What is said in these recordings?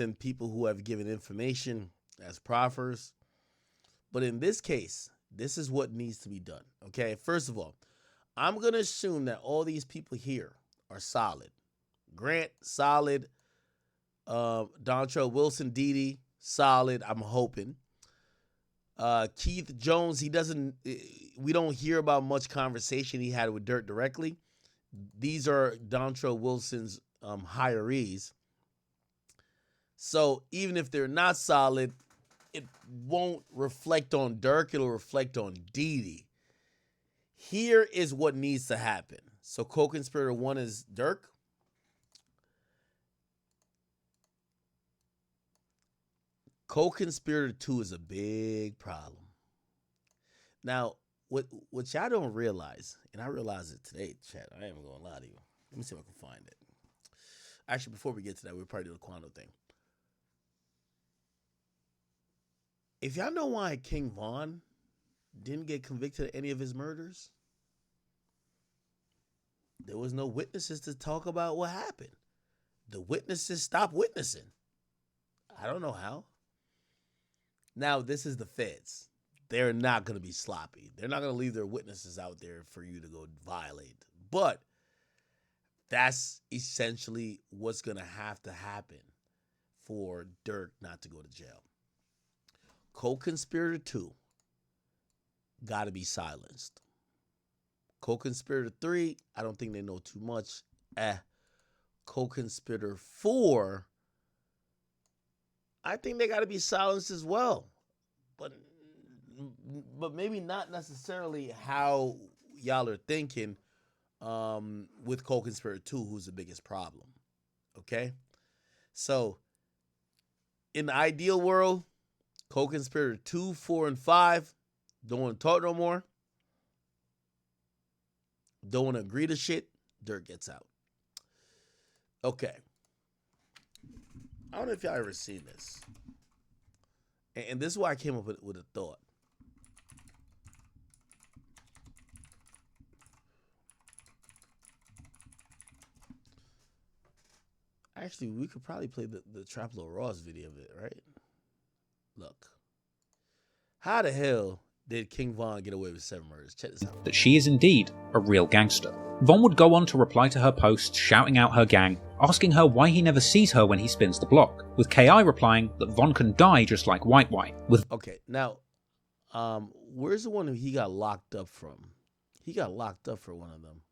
than people who have given information as proffers. But in this case, this is what needs to be done. Okay, first of all, I'm gonna assume that all these people here are solid. Grant, solid. Dontrell Wilson, Didi, solid. I'm hoping. Keith Jones, he doesn't. We don't hear about much conversation he had with Durk directly. These are Dontrell Wilson's hirees. So even if they're not solid, it won't reflect on Durk. It'll reflect on Didi. Here is what needs to happen. So co-conspirator 1 is Durk. Co-conspirator 2 is a big problem. Now, what y'all don't realize, and I realized it today, chat. I ain't even gonna lie to you. Let me see if I can find it. Actually, before we get to that, we'll probably do the Quando thing. If y'all know why King Von didn't get convicted of any of his murders, there was no witnesses to talk about what happened. The witnesses stopped witnessing. I don't know how. Now, this is the feds. They're not going to be sloppy. They're not going to leave their witnesses out there for you to go violate. But that's essentially what's going to happen for Durk not to go to jail. Co-conspirator 2 got to be silenced. Co-conspirator 3, I don't think they know too much. Co-conspirator 4, I think they got to be silenced as well. But maybe not necessarily how y'all are thinking with co-conspirator 2, who's the biggest problem. Okay? So, in the ideal world, co-conspirator 2, 4, and 5 don't want to talk no more. Don't want to agree to shit. Durk gets out. Okay. I don't know if y'all ever seen this. And this is why I came up with a thought. Actually, we could probably play the Traplo Ross video of it, right? Look. How the hell did King Von get away with 7 murders? Check this out. That she is indeed a real gangster. Von would go on to reply to her posts, shouting out her gang, asking her why he never sees her when he spins the block, with KI replying that Von can die just like White White. Okay, now, where's the one who he got locked up from? He got locked up for one of them.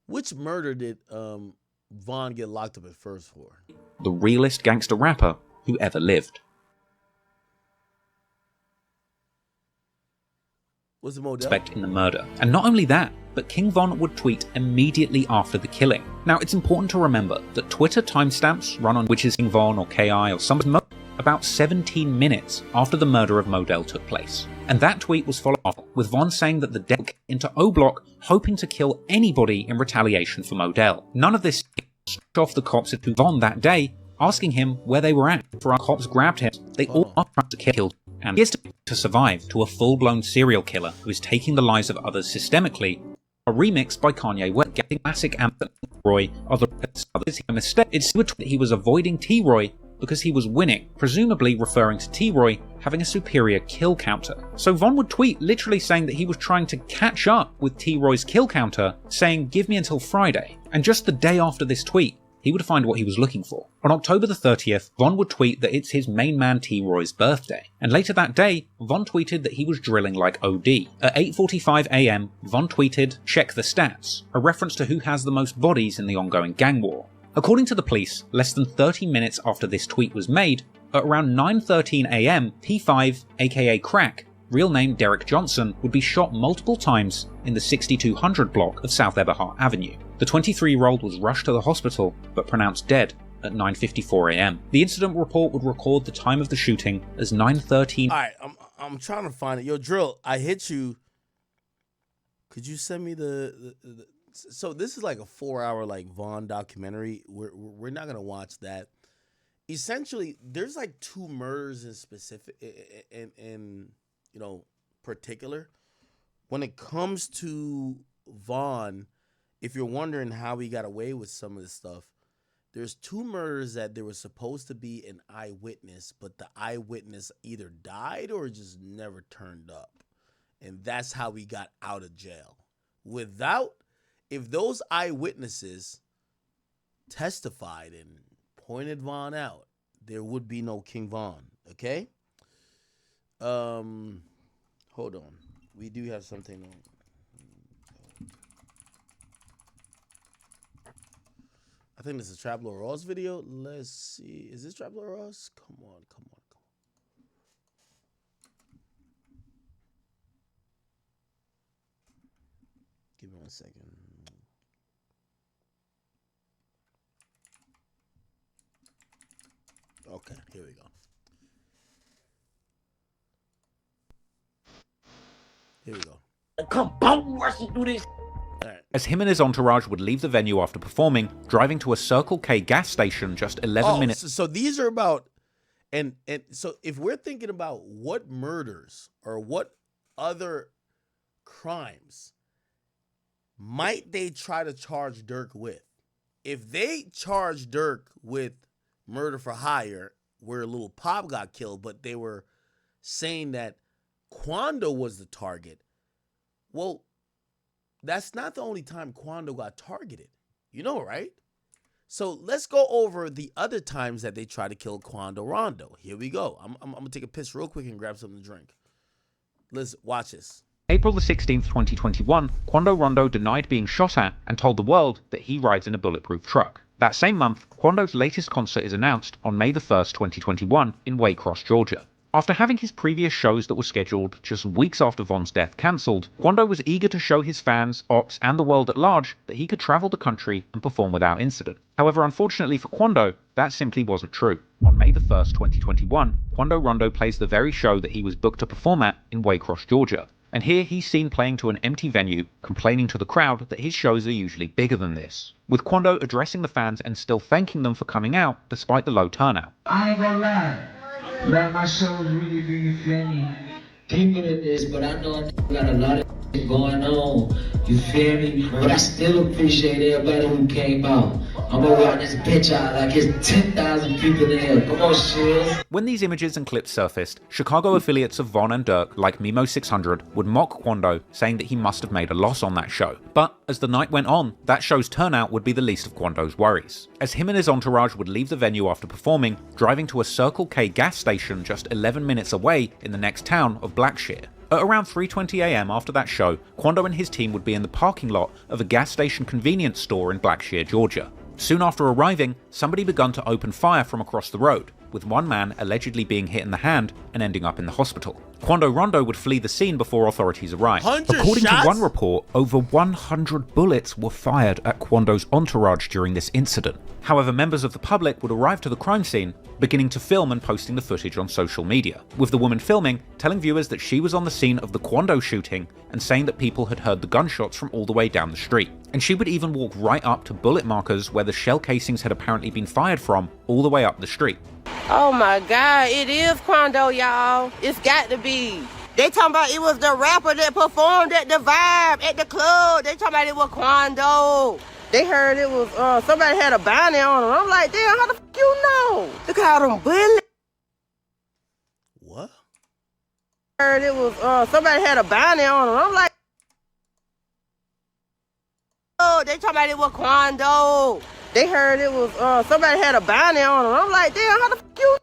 Which murder did Von get locked up at first for? The realest gangster rapper who ever lived. Was it Modell? Suspect in the murder. And not only that, but King Von would tweet immediately after the killing. Now, it's important to remember that Twitter timestamps run on which is King Von or KI or somebody about 17 minutes after the murder of Modell took place. And that tweet was followed up with Von saying that the dead into O Block hoping to kill anybody in retaliation for Modell. None of this off the cops at Von that day, asking him where they were at. For our cops grabbed him, they all are trying to kill him. And he is to survive to a full-blown serial killer who is taking the lives of others systemically. A remix by Kanye West, getting classic anthem Roy, others a mistake. It's that he was avoiding T-Roy because he was winning, presumably referring to T-Roy having a superior kill counter. So Von would tweet literally saying that he was trying to catch up with T-Roy's kill counter, saying give me until Friday. And just the day after this tweet, he would find what he was looking for. On October the 30th, Von would tweet that it's his main man T-Roy's birthday. And later that day, Von tweeted that he was drilling like OD. At 8:45 AM, Von tweeted, check the stats, a reference to who has the most bodies in the ongoing gang war. According to the police, less than 30 minutes after this tweet was made, at around 9:13 AM, P5, aka Crack, real name Derek Johnson, would be shot multiple times in the 6200 block of South Eberhart Avenue. The 23-year-old was rushed to the hospital, but pronounced dead at 9:54 AM. The incident report would record the time of the shooting as 9:13. All right, I'm trying to find it. Yo, Drill, I hit you. Could you send me the so this is like a 4-hour like Vaughn documentary. We're not gonna watch that. Essentially, there's like 2 murders in specific, in particular. When it comes to Vaughn, if you're wondering how he got away with some of this stuff, There's 2 murders that there was supposed to be an eyewitness, but the eyewitness either died or just never turned up. And that's how we got out of jail. If those eyewitnesses testified and pointed Von out, there would be no King Von, okay? Hold on. We do have something on. I think this is Trap Lord Ross video. Let's see. Is this Trap Lord Ross? Come on. Give me 1 second. Okay, here we go. Come on, rushing through this. As him and his entourage would leave the venue after performing, driving to a Circle K gas station just 11 minutes. So these are about, and so if we're thinking about what murders or what other crimes might they try to charge Durk with? If they charge Durk with murder for hire, where Lil Pop got killed, but they were saying that Quando was the target, well, that's not the only time Quando got targeted. You know, right? So let's go over the other times that they tried to kill Quando Rondo. Here we go. I'm going to take a piss real quick and grab something to drink. Let's watch this. April the 16th, 2021, Quando Rondo denied being shot at and told the world that he rides in a bulletproof truck. That same month, Quando's latest concert is announced on May the 1st, 2021 in Waycross, Georgia. After having his previous shows that were scheduled just weeks after Von's death cancelled, Quando was eager to show his fans, ops, and the world at large that he could travel the country and perform without incident. However, unfortunately for Quando, that simply wasn't true. On May the 1st, 2021, Quando Rondo plays the very show that he was booked to perform at in Waycross, Georgia. And here he's seen playing to an empty venue, complaining to the crowd that his shows are usually bigger than this, with Quando addressing the fans and still thanking them for coming out despite the low turnout. I ain't gonna lie. Like my show's really big, you feel me? People in this, but I know I got a lot of shit going on, you feel me? But I still appreciate everybody who came out. I'm gonna walk this bitch out like it's 10,000 people in here. Come on, Shields. When these images and clips surfaced, Chicago affiliates of Von and Durk, like Mimo600, would mock Quando, saying that he must have made a loss on that show. But as the night went on, that show's turnout would be the least of Quando's worries, as him and his entourage would leave the venue after performing, driving to a Circle K gas station just 11 minutes away in the next town of Blackshear. At around 3:20 AM after that show, Quando and his team would be in the parking lot of a gas station convenience store in Blackshear, Georgia. Soon after arriving, somebody begun to open fire from across the road, with one man allegedly being hit in the hand and ending up in the hospital. Quando Rondo would flee the scene before authorities arrived. According to one report, over 100 bullets were fired at Quando's entourage during this incident. However, members of the public would arrive to the crime scene, beginning to film and posting the footage on social media, with the woman filming telling viewers that she was on the scene of the Quando shooting and saying that people had heard the gunshots from all the way down the street. And she would even walk right up to bullet markers where the shell casings had apparently been fired from all the way up the street. Oh my God, it is Quando, y'all. It's got to be. They talking about it was the rapper that performed at the Vibe, at the club. They talking about it was Quando. They heard it was, somebody had a bounty on him. I'm like, damn, how the fuck you know? Look at all them bullets. What? Heard it was, somebody had a bounty on him. I'm like, oh, they talking about it was Quando. They heard it was, somebody had a bounty on him. I'm like, damn, how the fuck you?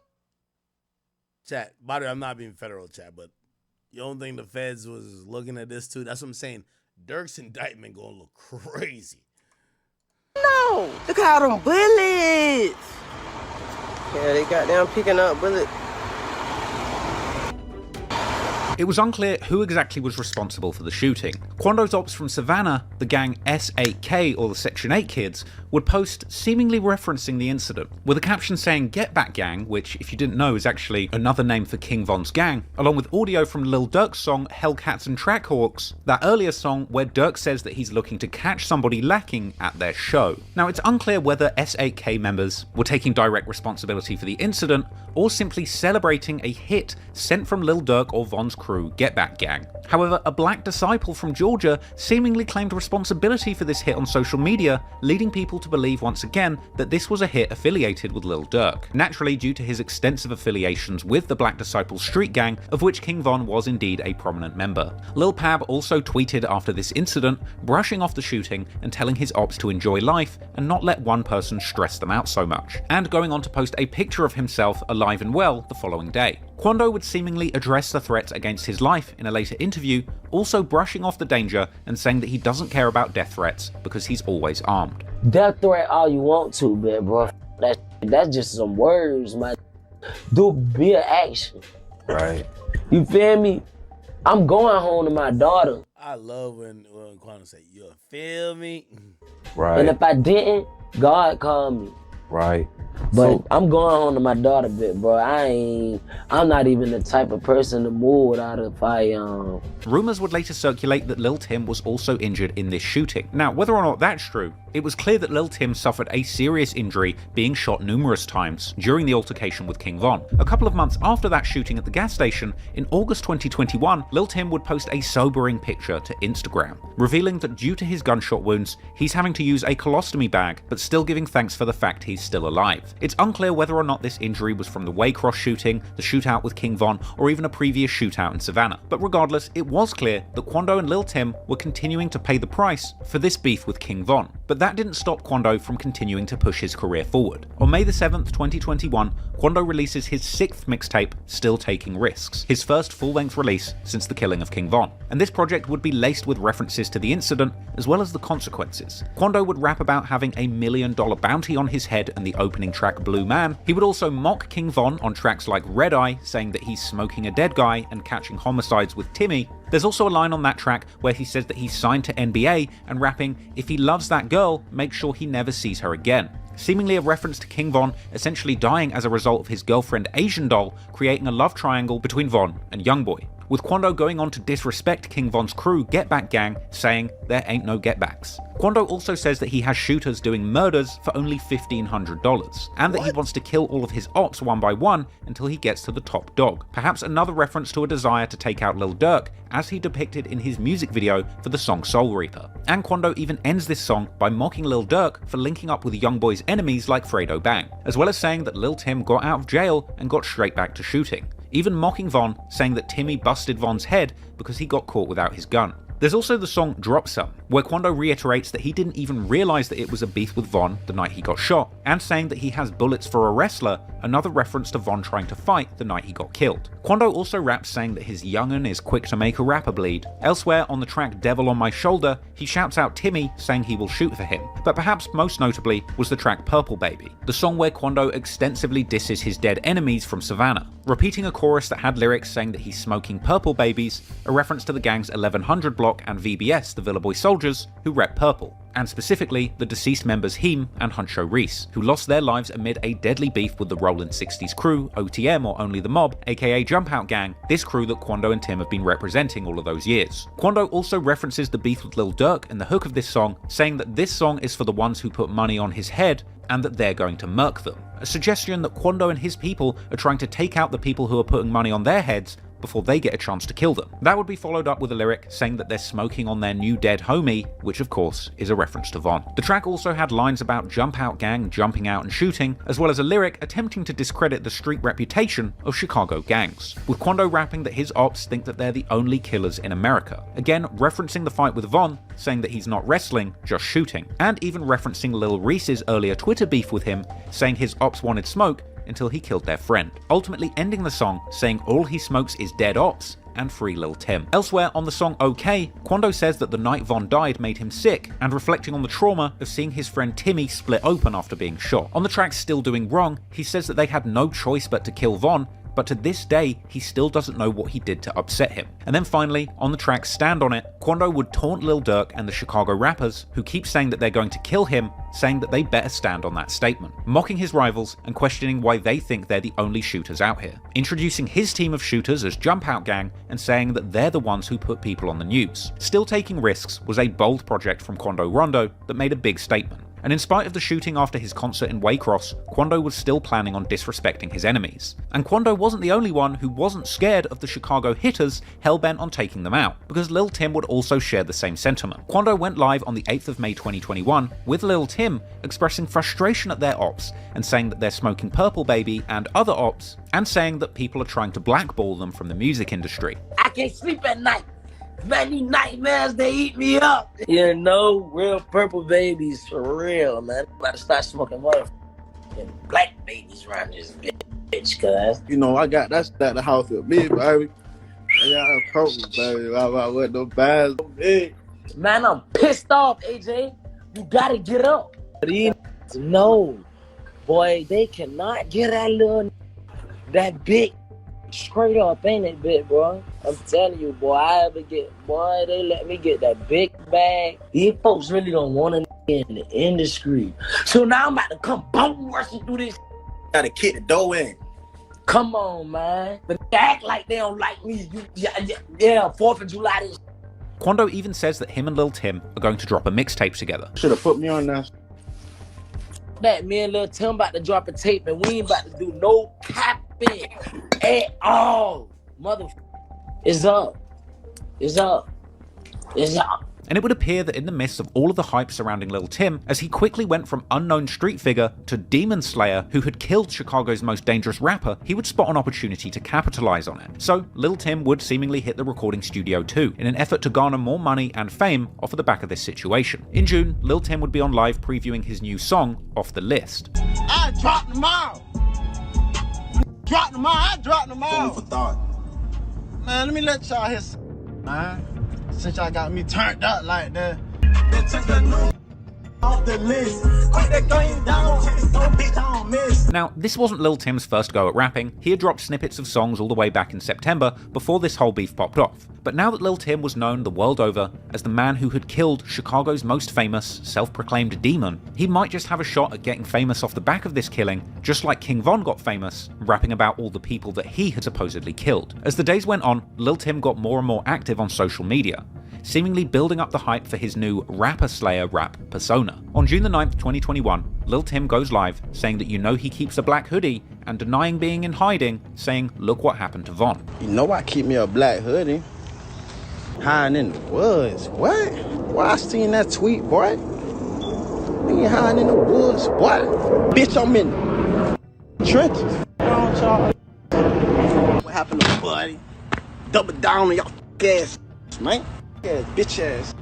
Chat, by the way, I'm not being federal, chat, but you don't think the feds was looking at this too? That's what I'm saying. Durk's indictment gonna look crazy. No, look at all them bullets. Yeah, they got down picking up bullets. It was unclear who exactly was responsible for the shooting. Quando's ops from Savannah, the gang S8K or the Section 8 kids, would post seemingly referencing the incident, with a caption saying "Get Back Gang," which, if you didn't know, is actually another name for King Von's gang, along with audio from Lil Durk's song Hellcats and Trackhawks, that earlier song where Durk says that he's looking to catch somebody lacking at their show. Now, it's unclear whether S8K members were taking direct responsibility for the incident, or simply celebrating a hit sent from Lil Durk or Von's crew crew Get Back Gang. However, a black disciple from Georgia seemingly claimed responsibility for this hit on social media, leading people to believe once again that this was a hit affiliated with Lil Durk, naturally due to his extensive affiliations with the Black Disciples street gang, of which King Von was indeed a prominent member. Lil Pab also tweeted after this incident, brushing off the shooting and telling his ops to enjoy life and not let one person stress them out so much, and going on to post a picture of himself alive and well the following day. Quando would seemingly address the threats against his life in a later interview, also brushing off the danger and saying that he doesn't care about death threats because he's always armed. Death threat all you want to, man, bro. That's just some words, man. Be an action. Right. You feel me? I'm going home to my daughter. I love when Quando say, "You feel me?" Right. And if I didn't, God called me. Right. But I'm going home to my daughter, bro. I'm not even the type of person to move without a firearm. Rumours would later circulate that Lil Tim was also injured in this shooting. Now, whether or not that's true, it was clear that Lil Tim suffered a serious injury, being shot numerous times during the altercation with King Von. A couple of months after that shooting at the gas station, in August 2021, Lil Tim would post a sobering picture to Instagram, revealing that due to his gunshot wounds, he's having to use a colostomy bag, but still giving thanks for the fact he's still alive. It's unclear whether or not this injury was from the Waycross shooting, the shootout with King Von, or even a previous shootout in Savannah. But regardless, it was clear that Quando and Lil Tim were continuing to pay the price for this beef with King Von. But that didn't stop Quando from continuing to push his career forward. On May the 7th, 2021, Quando releases his 6th mixtape, Still Taking Risks, his first full-length release since the killing of King Von. And this project would be laced with references to the incident, as well as the consequences. Quando would rap about having $1 million bounty on his head in the opening track Blue Man. He would also mock King Von on tracks like Red Eye, saying that he's smoking a dead guy and catching homicides with Timmy. There's also a line on that track where he says that he's signed to NBA and rapping, "If he loves that girl, make sure he never sees her again." Seemingly a reference to King Von essentially dying as a result of his girlfriend Asian Doll, creating a love triangle between Von and Youngboy. With Quando going on to disrespect King Von's crew Get Back Gang, saying there ain't no get backs. Quando also says that he has shooters doing murders for only $1,500, and that he wants to kill all of his ops one by one until he gets to the top dog. Perhaps another reference to a desire to take out Lil Durk, as he depicted in his music video for the song Soul Reaper. And Quando even ends this song by mocking Lil Durk for linking up with Youngboy's enemies like Fredo Bang, as well as saying that Lil Tim got out of jail and got straight back to shooting. Even mocking Von, saying that Timmy busted Von's head because he got caught without his gun. There's also the song Drop Some, where Quando reiterates that he didn't even realize that it was a beef with Von the night he got shot, and saying that he has bullets for a wrestler, another reference to Von trying to fight the night he got killed. Quando also raps saying that his young'un is quick to make a rapper bleed. Elsewhere on the track Devil on My Shoulder, he shouts out Timmy, saying he will shoot for him. But perhaps most notably was the track Purple Baby, the song where Quando extensively disses his dead enemies from Savannah, repeating a chorus that had lyrics saying that he's smoking purple babies, a reference to the gang's 1100 block and VBS, the Villa Boy Soldiers, who rep purple, and specifically the deceased members Heem and Huncho Reese, who lost their lives amid a deadly beef with the Rollin' 60s crew, OTM or Only the Mob, aka Jump Out Gang, this crew that Quando and Tim have been representing all of those years. Quando also references the beef with Lil Durk in the hook of this song, saying that this song is for the ones who put money on his head and that they're going to murk them. A suggestion that Quando and his people are trying to take out the people who are putting money on their heads before they get a chance to kill them. That would be followed up with a lyric saying that they're smoking on their new dead homie, which of course is a reference to Von. The track also had lines about Jump Out Gang jumping out and shooting, as well as a lyric attempting to discredit the street reputation of Chicago gangs, with Quando rapping that his ops think that they're the only killers in America, again referencing the fight with Von, saying that he's not wrestling, just shooting, and even referencing Lil Reese's earlier Twitter beef with him, saying his ops wanted smoke until he killed their friend, ultimately ending the song saying all he smokes is dead ops and free Lil Tim. Elsewhere on the song OK, Quando says that the night Von died made him sick, and reflecting on the trauma of seeing his friend Timmy split open after being shot. On the track Still Doing Wrong, he says that they had no choice but to kill Von, but to this day, he still doesn't know what he did to upset him. And then finally, on the track Stand On It, Quando would taunt Lil Durk and the Chicago rappers, who keep saying that they're going to kill him, saying that they better stand on that statement, mocking his rivals and questioning why they think they're the only shooters out here, introducing his team of shooters as Jump Out Gang and saying that they're the ones who put people on the news. Still Taking Risks was a bold project from Quando Rondo that made a big statement. And in spite of the shooting after his concert in Waycross, Quando was still planning on disrespecting his enemies. And Quando wasn't the only one who wasn't scared of the Chicago hitters hell-bent on taking them out, because Lil Tim would also share the same sentiment. Quando went live on the 8th of May 2021 with Lil Tim expressing frustration at their ops and saying that they're smoking Purple Baby and other ops, and saying that people are trying to blackball them from the music industry. I can't sleep at night. Man, these nightmares, they eat me up. You know, real purple babies for real, man. I'm about to start smoking motherfucking black babies around this bitch, cuz. You know, I got that's at the house with me, baby. I got a purple, baby. I with no bags. Man, I'm pissed off, AJ. You gotta get up. These no, boy, they cannot get that big straight up, ain't it, big bro? I'm telling you, boy, they let me get that big bag. These folks really don't want to in the industry. So now I'm about to come boom rushing through this. Gotta kick the door in. Come on, man. But they act like they don't like me. Yeah, 4th of July this. Quando even says that him and Lil Tim are going to drop a mixtape together. Should have put me on that. That me and Lil Tim about to drop a tape and we ain't about to do no capping at all. Motherfucker. It's up. It's up. It's up. And it would appear that in the midst of all of the hype surrounding Lil Tim, as he quickly went from unknown street figure to demon slayer who had killed Chicago's most dangerous rapper, he would spot an opportunity to capitalize on it. So Lil Tim would seemingly hit the recording studio too, in an effort to garner more money and fame off of the back of this situation. In June, Lil Tim would be on live previewing his new song, Off the List. I dropped them all. I dropped them all. For thought. Man, let me let y'all hear some, man. Since y'all got me turned up like that. They took the new off the list. Put that going down, so bitch, I don't miss. Now, this wasn't Lil Tim's first go at rapping. He had dropped snippets of songs all the way back in September before this whole beef popped off. But now that Lil Tim was known the world over as the man who had killed Chicago's most famous, self-proclaimed demon, he might just have a shot at getting famous off the back of this killing, just like King Von got famous, rapping about all the people that he had supposedly killed. As the days went on, Lil Tim got more and more active on social media, seemingly building up the hype for his new rapper slayer rap persona. On June the 9th, 2021, Lil Tim goes live saying that he keeps a black hoodie and denying being in hiding, saying look what happened to Von. You know I keep me a black hoodie. Hiding in the woods. What? Why I seen that tweet, boy? Me hiding in the woods, boy. Bitch, I'm in the trenches. What happened to buddy? Double down on y'all ass, man. Yeah, bitch ass.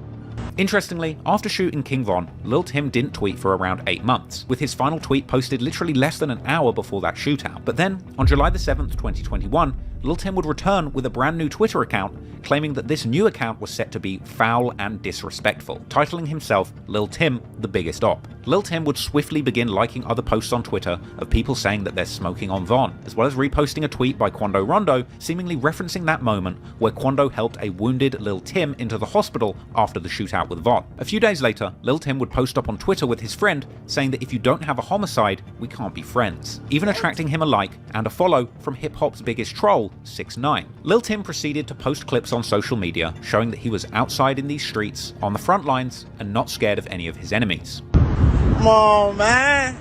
Interestingly, after shooting King Von, Lil Tim didn't tweet for around 8 months, with his final tweet posted literally less than an hour before that shootout. But then, on July the 7th, 2021, Lil Tim would return with a brand new Twitter account, claiming that this new account was set to be foul and disrespectful, titling himself Lil Tim, the biggest op. Lil Tim would swiftly begin liking other posts on Twitter of people saying that they're smoking on Von, as well as reposting a tweet by Quando Rondo, seemingly referencing that moment where Quando helped a wounded Lil Tim into the hospital after the shootout with Von. A few days later, Lil Tim would post up on Twitter with his friend, saying that if you don't have a homicide, we can't be friends, even attracting him a like and a follow from hip-hop's biggest troll, 6ix9ine. Lil Tim proceeded to post clips on social media showing that he was outside in these streets, on the front lines, and not scared of any of his enemies. Come on, man.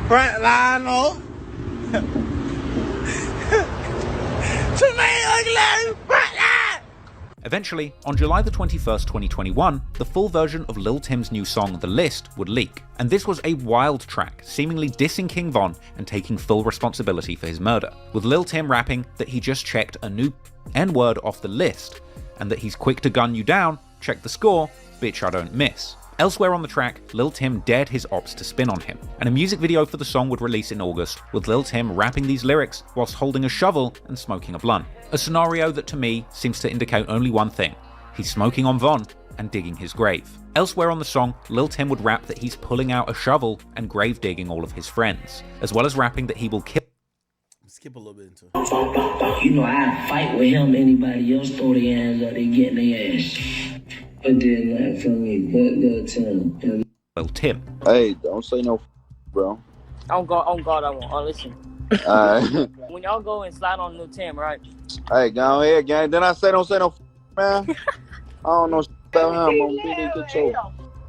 Front line, oh. Too many ugly front line. Eventually, on July the 21st, 2021, the full version of Lil Tim's new song, The List, would leak. And this was a wild track, seemingly dissing King Von and taking full responsibility for his murder, with Lil Tim rapping that he just checked a new N-word off the list, and that he's quick to gun you down, check the score, bitch I don't miss. Elsewhere on the track, Lil Tim dared his ops to spin on him, and a music video for the song would release in August, with Lil Tim rapping these lyrics whilst holding a shovel and smoking a blunt. A scenario that to me seems to indicate only one thing: he's smoking on Von and digging his grave. Elsewhere on the song, Lil Tim would rap that he's pulling out a shovel and grave digging all of his friends, as well as rapping that he will kill. Skip a little bit into it. You know, I fight with him, anybody else throw their hands up, they getting their ass. But then that for me, but Lil Tim. Lil Tim. Hey, don't say no, bro. On God, I won't. Oh, listen. Alright. When y'all go and slide on Lil Tim, right? Hey, go ahead, gang. Then I say don't say no, man. I don't know about him. I'm really control.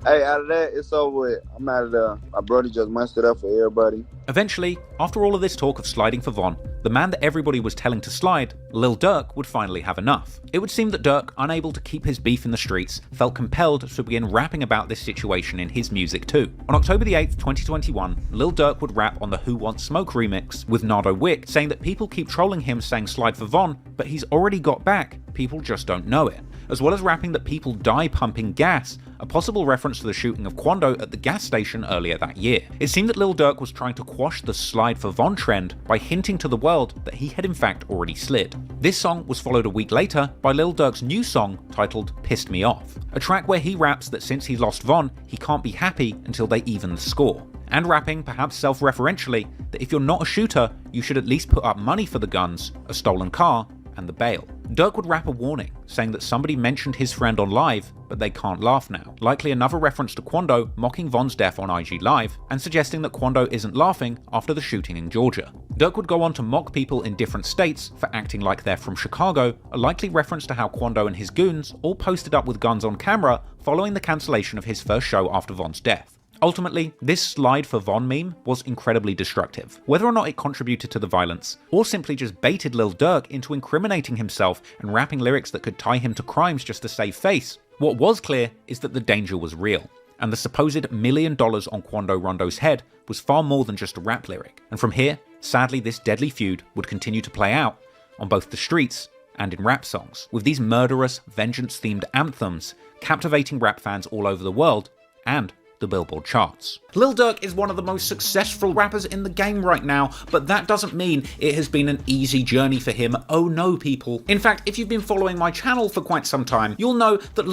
Hey, out of that, it's over with. I'm out of there. My brother just mustered up for everybody. Eventually, after all of this talk of sliding for Von, the man that everybody was telling to slide, Lil Durk, would finally have enough. It would seem that Durk, unable to keep his beef in the streets, felt compelled to begin rapping about this situation in his music too. On October the 8th, 2021, Lil Durk would rap on the Who Wants Smoke remix with Nardo Wick, saying that people keep trolling him saying slide for Von, but he's already got back, people just don't know it. As well as rapping that people die pumping gas, a possible reference to the shooting of Quando at the gas station earlier that year. It seemed that Lil Durk was trying to quash the slide for Von trend by hinting to the world that he had in fact already slid. This song was followed a week later by Lil Durk's new song titled Pissed Me Off, a track where he raps that since he lost Von, he can't be happy until they even the score. And rapping, perhaps self-referentially, that if you're not a shooter, you should at least put up money for the guns, a stolen car, and the bail. Durk would rap a warning, saying that somebody mentioned his friend on Live, but they can't laugh now. Likely another reference to Quando mocking Von's death on IG Live, and suggesting that Quando isn't laughing after the shooting in Georgia. Durk would go on to mock people in different states for acting like they're from Chicago, a likely reference to how Quando and his goons all posted up with guns on camera following the cancellation of his first show after Von's death. Ultimately, this slide for Von meme was incredibly destructive. Whether or not it contributed to the violence, or simply just baited Lil Durk into incriminating himself and rapping lyrics that could tie him to crimes just to save face, what was clear is that the danger was real, and the supposed $1 million on Quando Rondo's head was far more than just a rap lyric. And from here, sadly this deadly feud would continue to play out on both the streets and in rap songs, with these murderous, vengeance-themed anthems captivating rap fans all over the world and the Billboard charts. Lil Durk is one of the most successful rappers in the game right now, but that doesn't mean it has been an easy journey for him. Oh no, people. In fact, if you've been following my channel for quite some time, you'll know that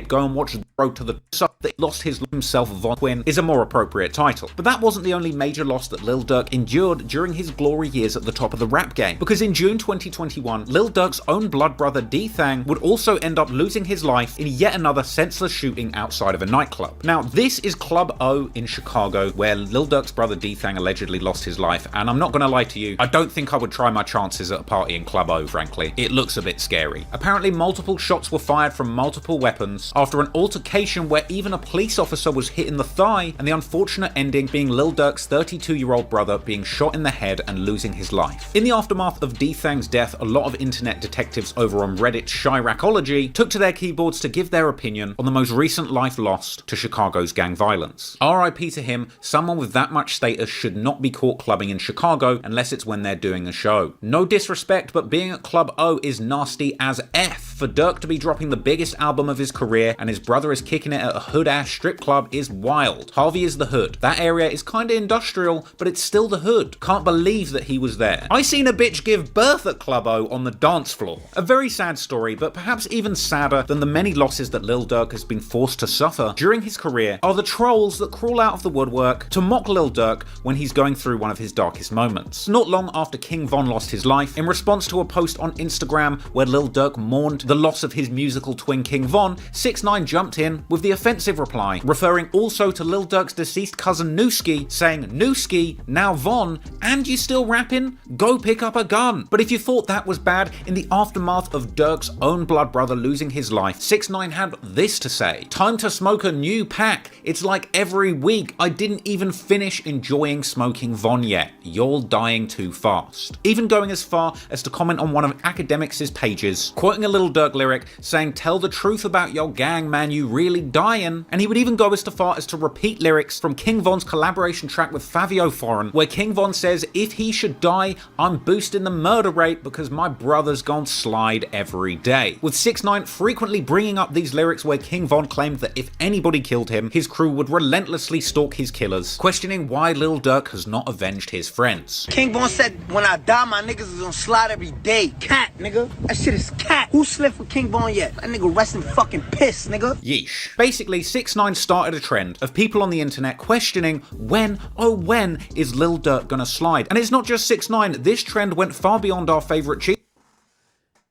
go and watch The Road to the Top that lost himself Von Quinn is a more appropriate title. But that wasn't the only major loss that Lil Durk endured during his glory years at the top of the rap game, because in June 2021, Lil Durk's own blood brother D-Thang would also end up losing his life in yet another senseless shooting outside of a nightclub. Now, this is Club O in Chicago, where Lil Durk's brother D-Thang allegedly lost his life, and I'm not gonna lie to you, I don't think I would try my chances at a party in Club O, frankly. It looks a bit scary. Apparently, multiple shots were fired from multiple weapons after an altercation where even a police officer was hit in the thigh, and the unfortunate ending being Lil Durk's 32-year-old brother being shot in the head and losing his life. In the aftermath of D-Thang's death, a lot of internet detectives over on Reddit's Chiracology took to their keyboards to give their opinion on the most recent life lost to Chicago's gang violence. RIP to him, someone with that much status should not be caught clubbing in Chicago unless it's when they're doing a show. No disrespect, but being at Club O is nasty as F. For Durk to be dropping the biggest album of his career and his brother is kicking it at a hood-ass strip club is wild. Harvey is the hood. That area is kinda industrial, but it's still the hood. Can't believe that he was there. I seen a bitch give birth at Club O on the dance floor. A very sad story, but perhaps even sadder than the many losses that Lil Durk has been forced to suffer during his career are the trolls that crawl out of the woodwork to mock Lil Durk when he's going through one of his darkest moments. Not long after King Von lost his life, in response to a post on Instagram where Lil Durk mourned the loss of his musical twin King Von, 6ix9ine jumped in with the offensive reply, referring also to Lil Durk's deceased cousin Nooski, saying, "Nooski, now Von, and you still rapping? Go pick up a gun." But if you thought that was bad, in the aftermath of Durk's own blood brother losing his life, 6ix9ine had this to say: "Time to smoke a new pack. It's like every week. I didn't even finish enjoying smoking Von yet. You're dying too fast." Even going as far as to comment on one of Akademiks' pages, quoting a Lil Durk lyric saying, "Tell the truth about your gang, man, you really dying." And he would even go as far as to repeat lyrics from King Von's collaboration track with Fabio Foreign, where King Von says, "If he should die, I'm boosting the murder rate because my brother's gon' slide every day." With 6ix9ine frequently bringing up these lyrics where King Von claimed that if anybody killed him, his crew would relentlessly stalk his killers, questioning why Lil Durk has not avenged his friends. King Von said, when I die, my niggas is gonna slide every day. Cat, nigga. That shit is cat. Who slipped for King Von yet? That nigga resting fucking piss, nigga. Yeesh. Basically, 6ix9ine started a trend of people on the internet questioning when, oh when, is Lil Durk gonna slide? And it's not just 6ix9ine, this trend went far beyond our favorite chief.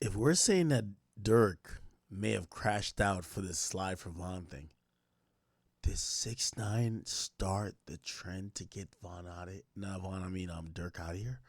If we're saying that Durk may have crashed out for this slide for Von thing, did 6ix9ine start the trend to get Von out of it? Not Von, I mean Durk out of here?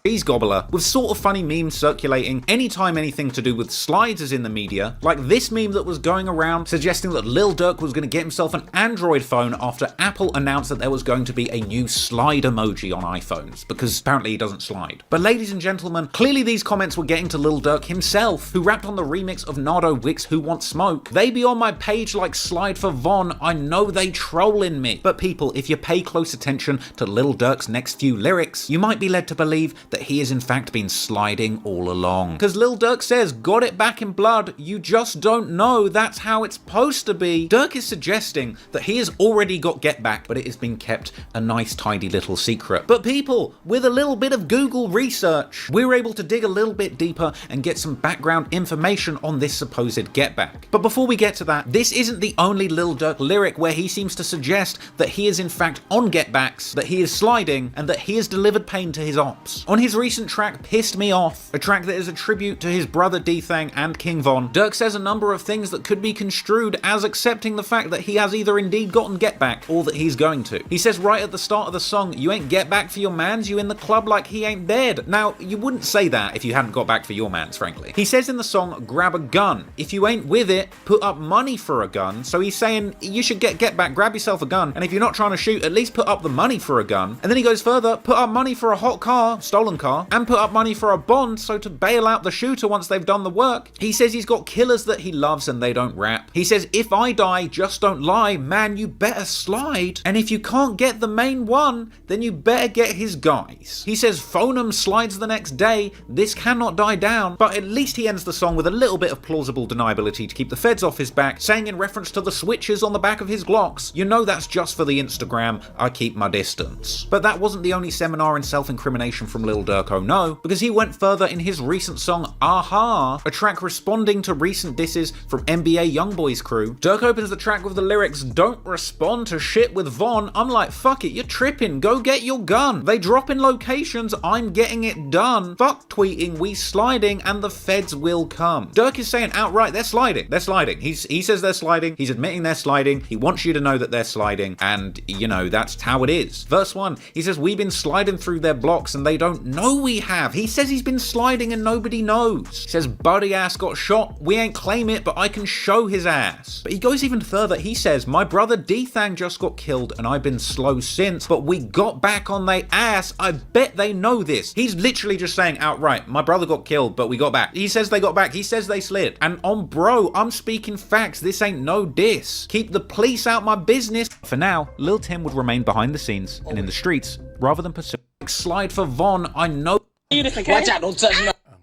cheese gobbler, with sort of funny memes circulating anytime anything to do with slides is in the media, like this meme that was going around suggesting that Lil Durk was going to get himself an Android phone after Apple announced that there was going to be a new slide emoji on iPhones, because apparently he doesn't slide. But ladies and gentlemen, clearly these comments were getting to Lil Durk himself, who rapped on the remix of Nardo Wick's Who Wants Smoke. They be on my page like slide for Von, I know they trolling me. But people, if you pay close attention to Lil Durk's next few lyrics, you might be led to believe that he has in fact been sliding all along. Because Lil Durk says, got it back in blood, you just don't know, that's how it's supposed to be. Durk is suggesting that he has already got get back, but it has been kept a nice tidy little secret. But people, with a little bit of Google research, we're able to dig a little bit deeper and get some background information on this supposed get back. But before we get to that, this isn't the only Lil Durk lyric where he seems to suggest that he is in fact on get backs, that he is sliding, and that he has delivered pain to his ops. On his recent track Pissed Me Off, a track that is a tribute to his brother D-Thang and King Von, Durk says a number of things that could be construed as accepting the fact that he has either indeed gotten get back or that he's going to. He says right at the start of the song, you ain't get back for your mans, you in the club like he ain't dead. Now, you wouldn't say that if you hadn't got back for your mans, frankly. He says in the song, grab a gun. If you ain't with it, put up money for a gun. So he's saying you should get back, grab yourself a gun, and if you're not trying to shoot, at least put up the money for a gun. And then he goes further, put up money for a hot car, stolen car, and put up money for a bond, so to bail out the shooter once they've done the work. He says he's got killers that he loves and they don't rap. He says, if I die, just don't lie, man, you better slide. And if you can't get the main one, then you better get his guys. He says, phone 'em slides the next day, this cannot die down. But at least he ends the song with a little bit of plausible deniability to keep the feds off his back, saying in reference to the switches on the back of his Glocks, you know that's just for the Instagram, I keep my distance. But that wasn't the only seminar in self-incrimination from Lil Durk, oh no, because he went further in his recent song Aha, a track responding to recent disses from NBA Youngboy's crew. Durk opens the track with the lyrics, don't respond to shit with Von. I'm like, fuck it, you're tripping, go get your gun. They drop in locations, I'm getting it done. Fuck tweeting, we sliding, and the feds will come. Durk is saying outright, they're sliding. They're sliding. He says they're sliding. He's admitting they're sliding. He wants you to know that they're sliding. And, you know, that's how it is. Verse 1, he says, we've been sliding through their blocks and they don't know we have. He says he's been sliding and nobody knows. He says, buddy ass got shot. We ain't claim it, but I can show his ass. But he goes even further. He says, my brother D-Thang just got killed and I've been slow since, but we got back on they ass. I bet they know this. He's literally just saying outright, my brother got killed, but we got back. He says they got back. He says they slid. And on bro, I'm speaking facts. This ain't no diss. Keep the police out my business. For now, Lil Tim would remain behind the scenes and in the streets rather than pursue slide for Von. I know. Watch out, don't touch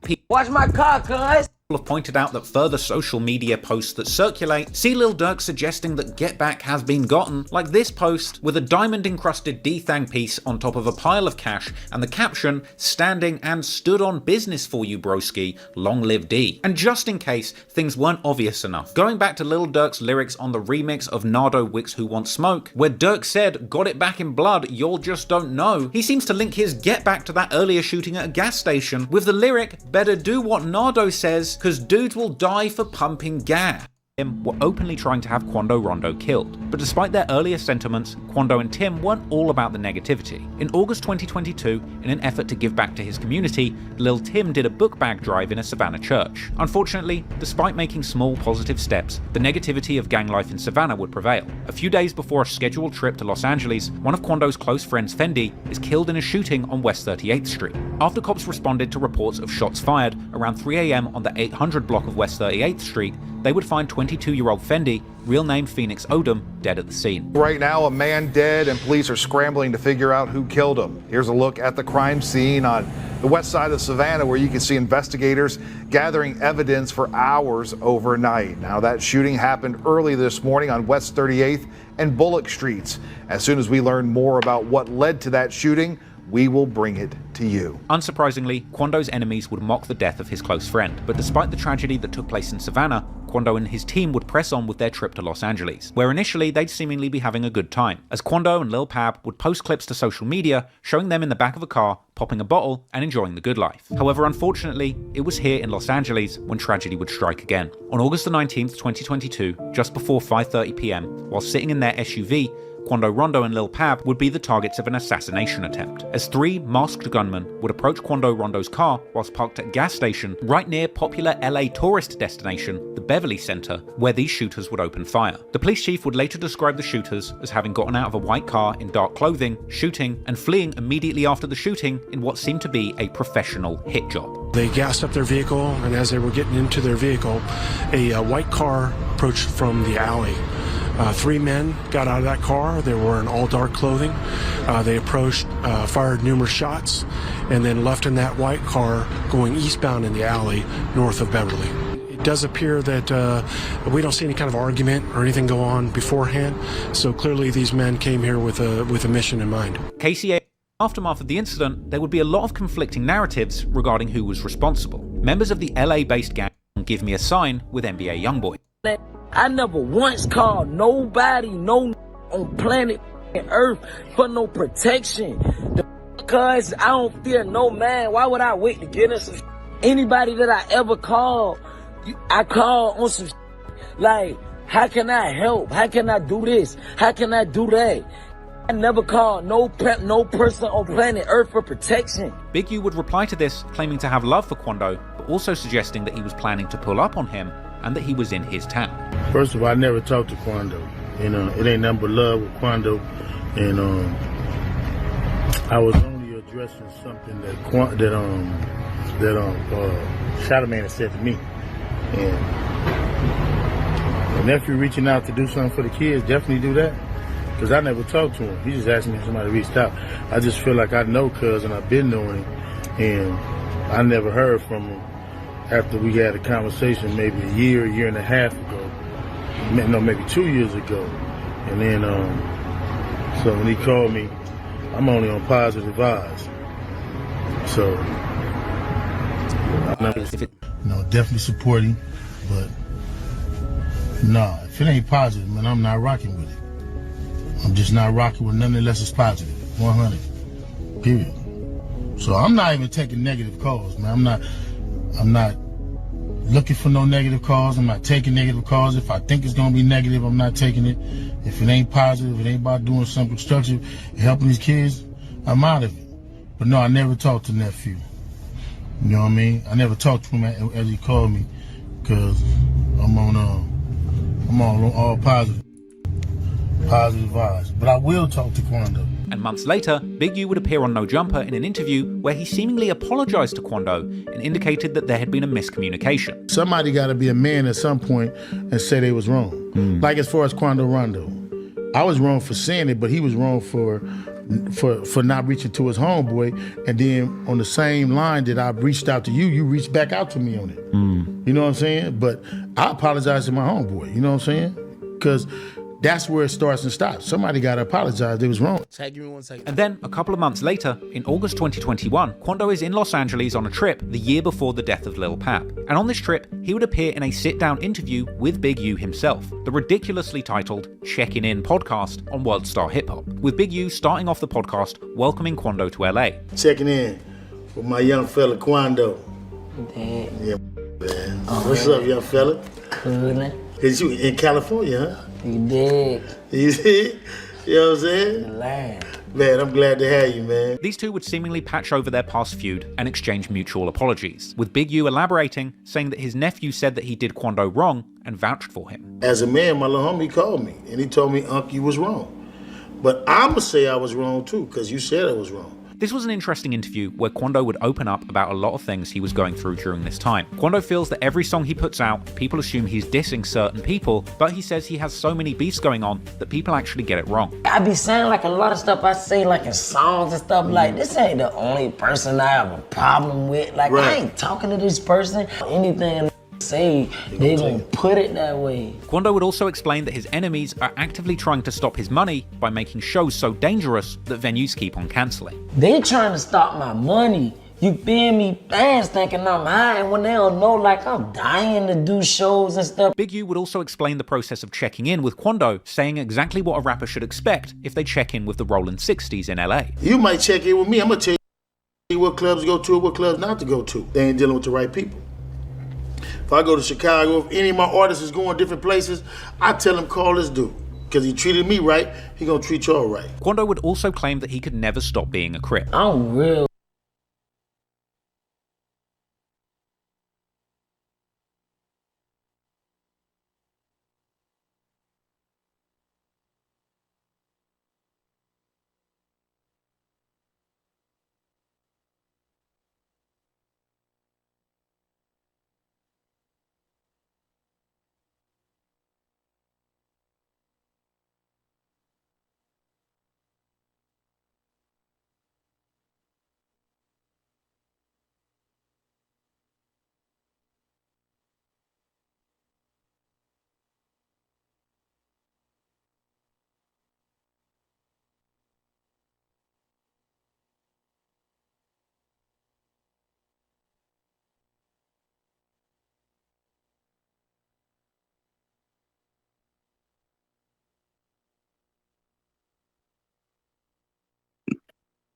me. Watch my car, cuz. Have pointed out that further social media posts that circulate see Lil Durk suggesting that get back has been gotten, like this post with a diamond encrusted D-Thang piece on top of a pile of cash and the caption, standing and stood on business for you broski, long live D. And just in case things weren't obvious enough, going back to Lil Durk's lyrics on the remix of Nardo Wick's Who Wants Smoke, where Durk said, got it back in blood, y'all just don't know, he seems to link his get back to that earlier shooting at a gas station with the lyric, better do what Nardo says, cause dudes will die for pumping gas. Tim were openly trying to have Quando Rondo killed, but despite their earlier sentiments, Quando and Tim weren't all about the negativity. In August 2022, in an effort to give back to his community, Lil Tim did a book bag drive in a Savannah church. Unfortunately, despite making small positive steps, the negativity of gang life in Savannah would prevail. A few days before a scheduled trip to Los Angeles, one of Quando's close friends, Fendi, is killed in a shooting on West 38th Street. After cops responded to reports of shots fired around 3 AM on the 800 block of West 38th Street, they would find 22-year-old Fendi, real name Phoenix Odom, dead at the scene. Right now, a man dead and police are scrambling to figure out who killed him. Here's a look at the crime scene on the west side of Savannah, where you can see investigators gathering evidence for hours overnight. Now, that shooting happened early this morning on West 38th and Bullock Streets. As soon as we learn more about what led to that shooting, we will bring it to you. Unsurprisingly, Quando's enemies would mock the death of his close friend, but despite the tragedy that took place in Savannah, Quando and his team would press on with their trip to Los Angeles, where initially they'd seemingly be having a good time, as Quando and Lil Pab would post clips to social media showing them in the back of a car, popping a bottle and enjoying the good life. However, unfortunately, it was here in Los Angeles when tragedy would strike again. On August the 19th, 2022, just before 5:30 PM, while sitting in their SUV, Quando Rondo and Lil Pab would be the targets of an assassination attempt, as 3 masked gunmen would approach Quando Rondo's car whilst parked at a gas station right near popular LA tourist destination, the Beverly Center, where these shooters would open fire. The police chief would later describe the shooters as having gotten out of a white car in dark clothing, shooting, and fleeing immediately after the shooting in what seemed to be a professional hit job. They gassed up their vehicle, and as they were getting into their vehicle, a white car approached from the alley. 3 men got out of that car. They were in all dark clothing. They approached, fired numerous shots, and then left in that white car going eastbound in the alley north of Beverly. It does appear that we don't see any kind of argument or anything go on beforehand, so clearly these men came here with a mission in mind. KCA. Aftermath of the incident, there would be a lot of conflicting narratives regarding who was responsible. Members of the LA-based gang Give Me a Sign with NBA Youngboy. I never once called nobody, no on planet Earth for no protection. Because I don't fear no man. Why would I wait to get in some anybody that I ever called, I call on some like, how can I help? How can I do this? How can I do that? I never called no person on planet Earth for protection. Big U would reply to this, claiming to have love for Quando, but also suggesting that he was planning to pull up on him and that he was in his town. First of all, I never talked to Quando. It ain't nothing but love with Quando. And I was only addressing something that Shadow Man had said to me. And my nephew reaching out to do something for the kids, definitely do that. Because I never talked to him. He just asked me if somebody reached out. I just feel like I know Cuz and I've been knowing him. And I never heard from him after we had a conversation maybe a year and a half ago. No, maybe 2 years ago. And then, so when he called me, I'm only on positive vibes. So, definitely supporting, but no, if it ain't positive, man, I'm not rocking with it. I'm just not rocking with nothing unless it's positive, 100, period. So I'm not even taking negative calls, man. I'm not looking for no negative calls. I'm not taking negative calls. If I think it's gonna be negative, I'm not taking it. If it ain't positive, it ain't about doing something constructive and helping these kids, I'm out of it. But no, I never talked to nephew. You know what I mean? I never talked to him as he called me, because I'm on all positive vibes. But I will talk to Quando. And months later, Big U would appear on No Jumper in an interview where he seemingly apologized to Quando and indicated that there had been a miscommunication. Somebody got to be a man at some point and say they was wrong. Like as far as Quando Rondo, I was wrong for saying it, but he was wrong for not reaching to his homeboy. And then on the same line that I reached out to you, you reached back out to me on it. You know what I'm saying? But I apologize to my homeboy. You know what I'm saying? Because that's where it starts and stops. Somebody got to apologize. They was wrong. Give me 1 second. And then, a couple of months later, in August 2021, Quando is in Los Angeles on a trip the year before the death of Lil Pab. And on this trip, he would appear in a sit-down interview with Big U himself, the ridiculously titled Checking In podcast on World Star Hip Hop, with Big U starting off the podcast welcoming Quando to LA. Checking in with my young fella, Quando. Dad. Yeah, man. What's up, young fella? Coolin'. Cause you in California, huh? You dig? You see? You know what I'm saying? The land. Man, I'm glad to have you, man. These two would seemingly patch over their past feud and exchange mutual apologies, with Big U elaborating, saying that his nephew said that he did Quando wrong and vouched for him. As a man, my little homie called me and he told me, Unc, you was wrong. But I'ma say I was wrong too, because you said I was wrong. This was an interesting interview where Quando would open up about a lot of things he was going through during this time. Quando feels that every song he puts out, people assume he's dissing certain people, but he says he has so many beefs going on that people actually get it wrong. I be saying like a lot of stuff I say like in songs and stuff like, this ain't the only person I have a problem with. Like, right. I ain't talking to this person. Anything say, they gonna put it that way. Quando would also explain that his enemies are actively trying to stop his money by making shows so dangerous that venues keep on cancelling. They trying to stop my money. You feel me? Fans thinking I'm high when they don't know, like I'm dying to do shows and stuff. Big U would also explain the process of checking in with Quando, saying exactly what a rapper should expect if they check in with the Rollin' 60s in LA. You might check in with me. I'm gonna tell you what clubs to go to and what clubs not to go to. They ain't dealing with the right people. If I go to Chicago, if any of my artists is going different places, I tell them, call this dude. Because he treated me right, he gonna treat y'all right. Quando would also claim that he could never stop being a Crip. I'm real.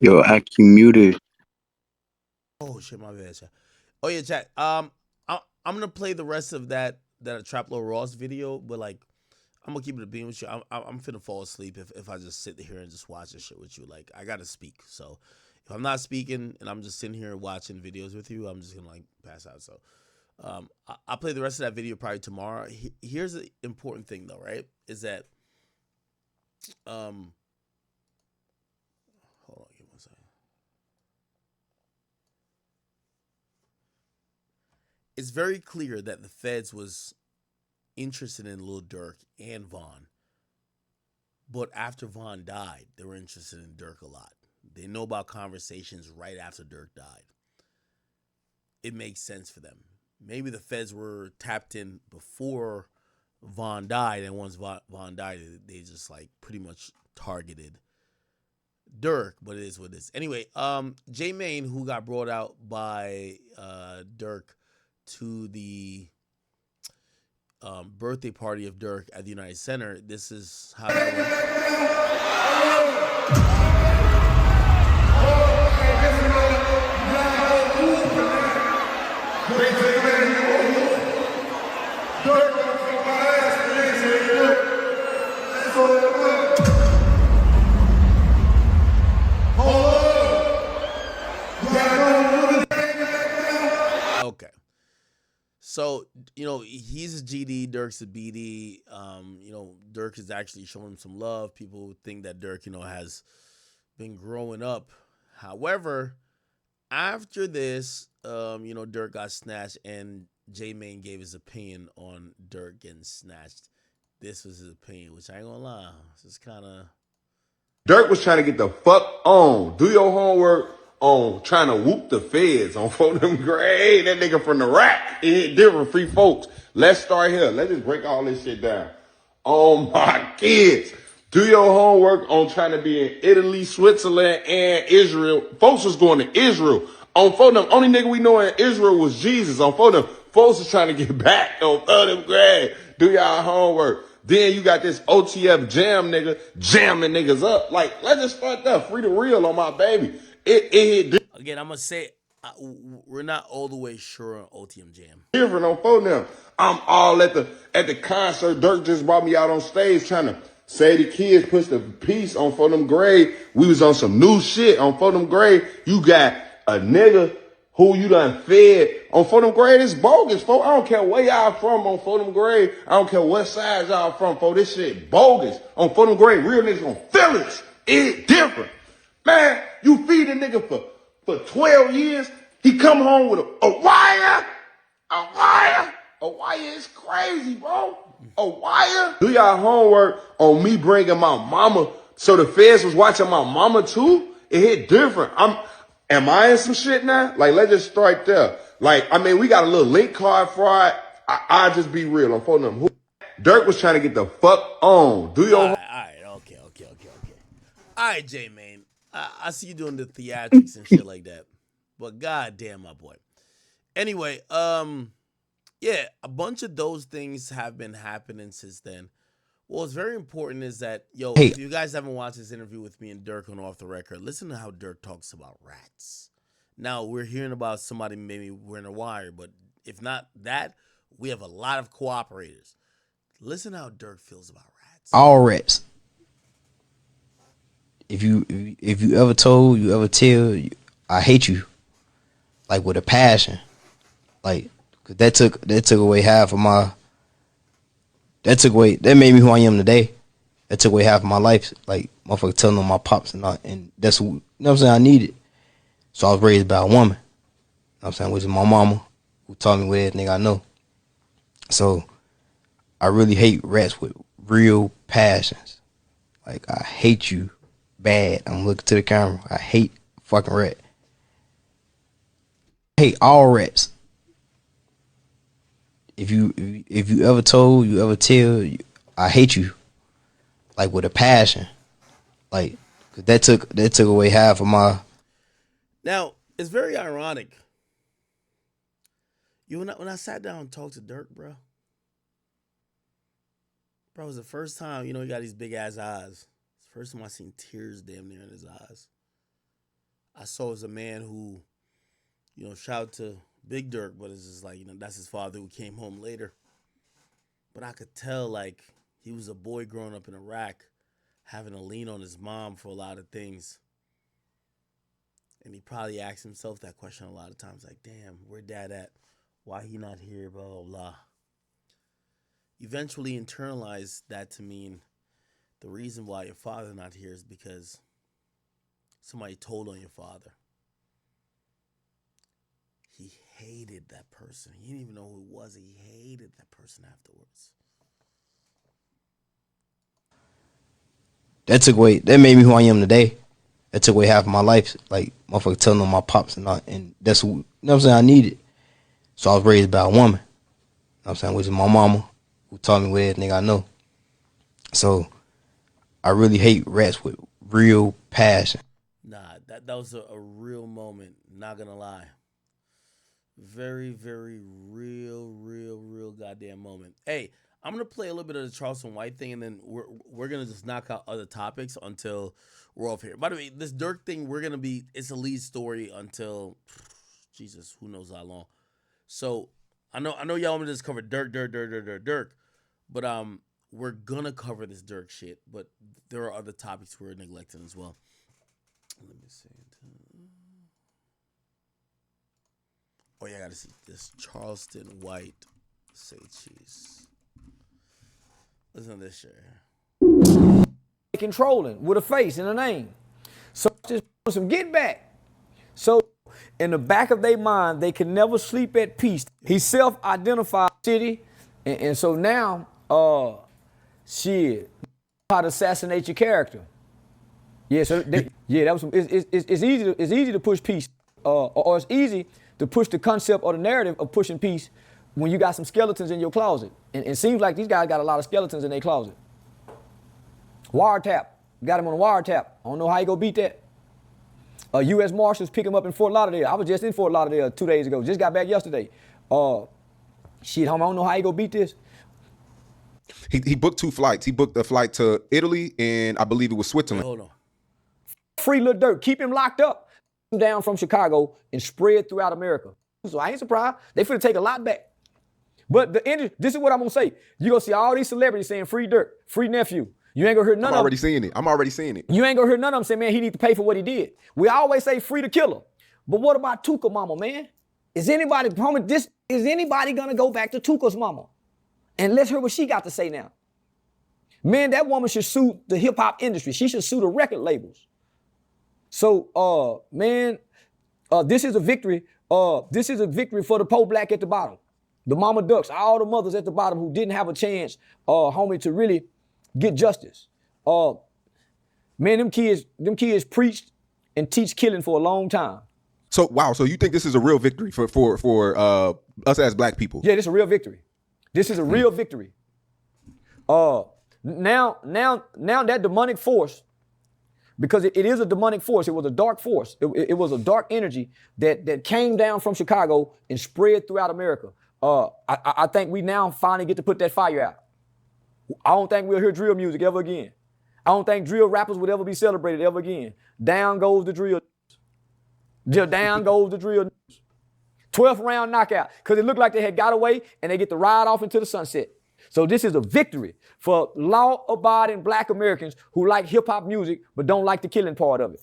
Yo, Aki muted. Oh shit, my bad, chat. Oh yeah, chat. I'm gonna play the rest of that Trap Lord Ross video, but like I'm gonna keep it a beam with you. I'm finna fall asleep if I just sit here and just watch this shit with you. Like I gotta speak, so if I'm not speaking and I'm just sitting here watching videos with you, I'm just gonna like pass out. So I'll play the rest of that video probably tomorrow. Here's the important thing though, right? Is that hold on, give me 1 second. It's very clear that the feds was interested in Lil Durk and Von. But after Von died, they were interested in Durk a lot. They know about conversations right after Durk died. It makes sense for them. Maybe the feds were tapped in before Von died, and once Von died, they just like pretty much targeted Durk, but it is what it is. Anyway, J Main, who got brought out by Durk to the birthday party of Durk at the United Center. This is how that Okay. So, you know, he's a GD, Durk's a BD. You know, Durk is actually showing him some love. People think that Durk, you know, has been growing up. However, after this, you know, Durk got snatched and J Main gave his opinion on Durk getting snatched. This was his opinion, which I ain't gonna lie. This is kind of... Durk was trying to get the fuck on. Do your homework on trying to whoop the feds on for them grade. That nigga from the rack. It hit different free folks. Let's start here. Let's just break all this shit down. Oh my kids. Do your homework on trying to be in Italy, Switzerland, and Israel. Folks was going to Israel. On for them, only nigga we know in Israel was Jesus. On for them, folks was trying to get back on for them grade. Do y'all homework. Then you got this OTF jam nigga jamming niggas up. Like, let's just start there. Free the real on my baby. Again, I'm going to say, we're not all the way sure on OTM Jam. Different on phone now. I'm all at the concert. Durk just brought me out on stage trying to say the kids push the piece on for them grade. We was on some new shit on for them grade. You got a nigga who you done fed on for them grade. It's bogus, folks. I don't care where y'all from on for them grade. I don't care what side y'all from, folks. This shit bogus on for them grade. Real niggas gonna feel it. It's different. Man, you feed a nigga for 12 years. He come home with a wire. A wire. A wire is crazy, bro. A wire. Do y'all homework on me bringing my mama so the feds was watching my mama too? It hit different. Am I in some shit now? Like, let's just start there. Like, I mean, we got a little link card fraud. I'll just be real. I'm phoning them. Dirk was trying to get the fuck on. Do your All right. Okay. All right, J Main. I see you doing the theatrics and shit like that. But goddamn, my boy. Anyway, yeah, a bunch of those things have been happening since then. What's very important is that, if you guys haven't watched this interview with me and Durk on Off the Record, listen to how Durk talks about rats. Now, we're hearing about somebody maybe wearing a wire, but if not that, we have a lot of cooperators. Listen how Durk feels about rats. all rats. If you ever told, you ever tell, I hate you, like with a passion, like 'cause that took away half of my. That made me who I am today. That took away half of my life. Like motherfucker telling on my pops and that's who, you know what I'm saying, I needed. So I was raised by a woman. You know what I'm saying, which is my mama, who taught me what everything I know. So I really hate rats with real passions. Like I hate you bad. I'm looking to the camera. I hate fucking rat. I hate all rats. If you ever told, you ever tell, I hate you, like with a passion, like 'cause that took away half of my. Now it's very ironic. When I sat down and talked to Durk, bro, it was the first time, he got these big ass eyes. It's the first time I seen tears damn near in his eyes. I saw as a man who, shout out to Big Durk, but it's just like, that's his father who came home later. But I could tell, like, he was a boy growing up in Iraq, having to lean on his mom for a lot of things. And he probably asked himself that question a lot of times, like, damn, where dad at? Why he not here? Blah, blah, blah. Eventually internalized that to mean the reason why your father not here is because somebody told on your father. He hated that person. He didn't even know who it was. He hated that person afterwards. That made me who I am today. That took away half of my life. Like motherfucker telling on my pops and that's who, you know what I'm saying, I needed. So I was raised by a woman. You know what I'm saying, which is my mama, who taught me what everything I know. So I really hate rats with real passion. Nah, that was a real moment, not gonna lie. Very, very real goddamn moment. Hey, I'm gonna play a little bit of the Charleston White thing, and then we're gonna just knock out other topics until we're off here. By the way, this Durk thing, it's a lead story until Jesus, who knows how long. So I know y'all want me to just cover Durk, but we're gonna cover this Durk shit, but there are other topics we're neglecting as well. Let me see. Oh yeah, I gotta see this Charleston White say cheese. Listen to this shit. Controlling with a face and a name. So just some get back. So in the back of their mind, they can never sleep at peace. He self-identified city, and so now, how to assassinate your character. Yeah, so that was. It's easy to push peace, or it's easy to push the concept or the narrative of pushing peace when you got some skeletons in your closet. And it seems like these guys got a lot of skeletons in their closet. Wiretap. Got him on a wiretap. I don't know how you go beat that. U.S. Marshals pick him up in Fort Lauderdale. I was just in Fort Lauderdale 2 days ago. Just got back yesterday. Homie, I don't know how you go beat this. He booked 2 flights. He booked a flight to Italy and I believe it was Switzerland. Wait, hold on. Free Lil Durk. Keep him locked up. Down from Chicago and spread throughout America. So I ain't surprised. They finna take a lot back. But this is what I'm gonna say. You gonna see all these celebrities saying free Durk, free nephew. You ain't gonna hear none of them. I'm already seeing it. You ain't gonna hear none of them say, man, he need to pay for what he did. We always say free the killer. But what about Tuka mama, man? Is anybody gonna go back to Tuka's mama? And let's hear what she got to say now. Man, that woman should sue the hip hop industry. She should sue the record labels. So, this is a victory. This is a victory for the poor black at the bottom. The mama ducks, all the mothers at the bottom who didn't have a chance, homie, to really get justice. Man, them kids preached and teach killing for a long time. So, wow. So you think this is a real victory for us as black people? Yeah, this is a real victory. This is a real victory. Now that demonic force, because it is a demonic force. It was a dark force. It was a dark energy that came down from Chicago and spread throughout America. I think we now finally get to put that fire out. I don't think we'll hear drill music ever again. I don't think drill rappers would ever be celebrated ever again. Down goes the drill. Down goes the drill. 12th round knockout. Because it looked like they had got away and they get to ride off into the sunset. So this is a victory for law-abiding black Americans who like hip-hop music but don't like the killing part of it.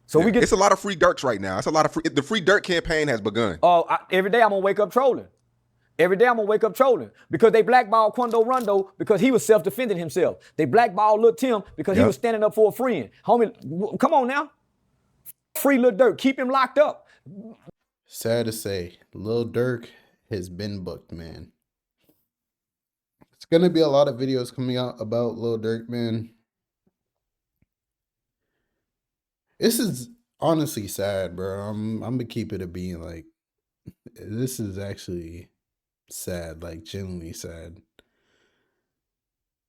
So we get it's a lot of free Durks right now. It's a lot of the free Durk campaign has begun. Every day I'm gonna wake up trolling. Every day I'm gonna wake up trolling because they blackballed Quando Rondo because he was self-defending himself. They blackballed Lil Tim because he was standing up for a friend. Homie, come on now. Free Lil Durk. Keep him locked up. Sad to say, Lil Durk has been booked, man. It's gonna be a lot of videos coming out about Lil Durk, man. This is honestly sad, bro. I'm gonna keep it a being. Like, this is actually sad, like genuinely sad.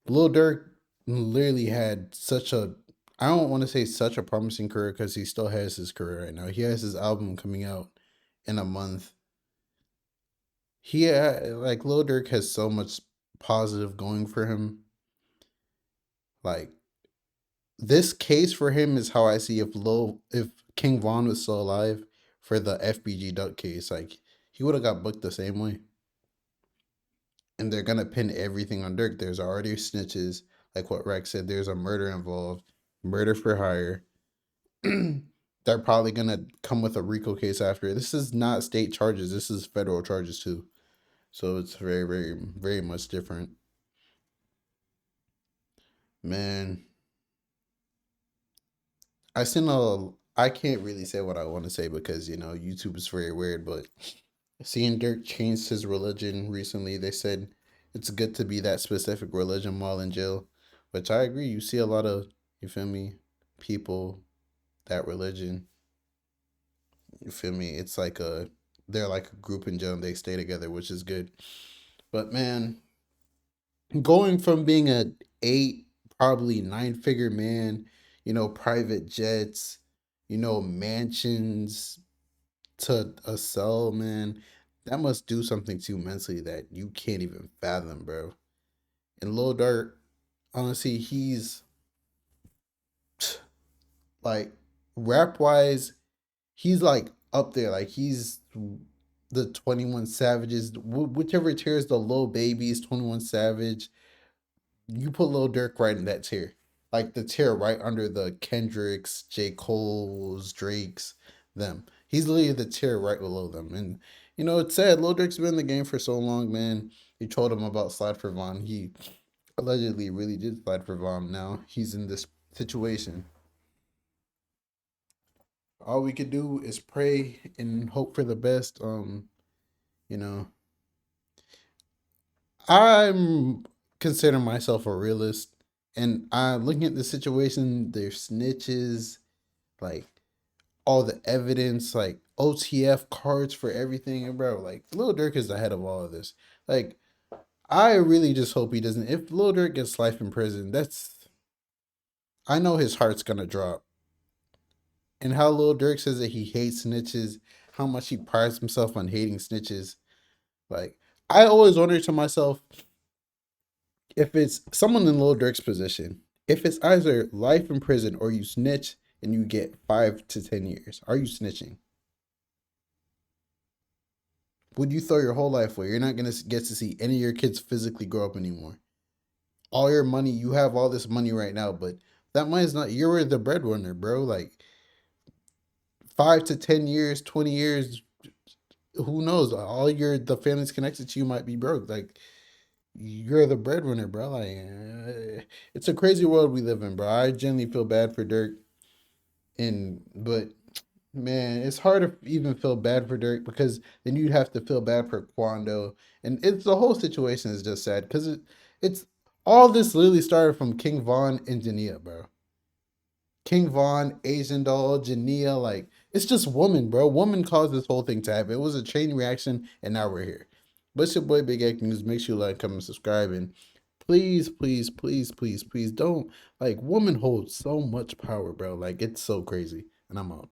Lil Durk literally had such a, I don't want to say such a promising career because he still has his career right now. He has his album coming out in a month. Like Lil Durk has so much positive going for him. Like, this case for him is how I see if King Von was still alive for the FBG Duck case. Like, he would have got booked the same way. And they're gonna pin everything on Durk. There's already snitches, like what Rex said. There's a murder involved, murder for hire. They're probably gonna come with a RICO case after. This is not state charges. This is federal charges too. So it's very, very, very much different. Man, I can't really say what I want to say because, YouTube is very weird, but seeing Durk changed his religion recently, they said it's good to be that specific religion while in jail, which I agree. You see a lot of, you feel me, people, that religion, you feel me? It's like they're like a group in jail and they stay together, which is good. But man, going from being a 8, probably 9-figure man, private jets, mansions, to a cell, man, that must do something to you mentally that you can't even fathom, bro. And Lil Durk, honestly, he's like, rap wise, he's like up there. Like, he's the 21 Savages, whichever tier is the Lil Babies, 21 Savage. You put Lil Durk right in that tier. Like, the tier right under the Kendricks, J. Cole's, Drake's, them. He's literally the tier right below them. And, it's sad. Lil Durk's been in the game for so long, man. You told him about Slide for Von. He allegedly really did slide for Von. Now he's in this situation. All we could do is pray and hope for the best. I'm considering myself a realist. And I'm looking at the situation, there's snitches, like, all the evidence, like OTF cards for everything. And bro, like, Lil Durk is the head of all of this. Like, I really just hope he doesn't. If Lil Durk gets life in prison, I know his heart's gonna drop. And how Lil Durk says that he hates snitches, how much he prides himself on hating snitches. Like, I always wonder to myself, if it's someone in Lil Durk's position, if it's either life in prison or you snitch and you get 5 to 10 years, are you snitching? Would you throw your whole life away? You're not going to get to see any of your kids physically grow up anymore. All your money, you have all this money right now, but that money's not, you're the breadwinner, bro. Like, 5 to 10 years, 20 years, who knows? The family's connected to you might be broke. Like, you're the breadwinner, bro. Like, it's a crazy world we live in, bro. I genuinely feel bad for Durk. But man, it's hard to even feel bad for Durk because then you'd have to feel bad for Quando. And the whole situation is just sad because it's all this literally started from King Von and Jania, bro. King Von, Asian Doll, Jania, like, it's just woman, bro. Woman caused this whole thing to happen. It was a chain reaction, and now we're here. But it's your boy Big Akademiks News. Make sure you like, comment, subscribe, and please, please, please, please, please don't, like, woman holds so much power, bro. Like, it's so crazy. And I'm out.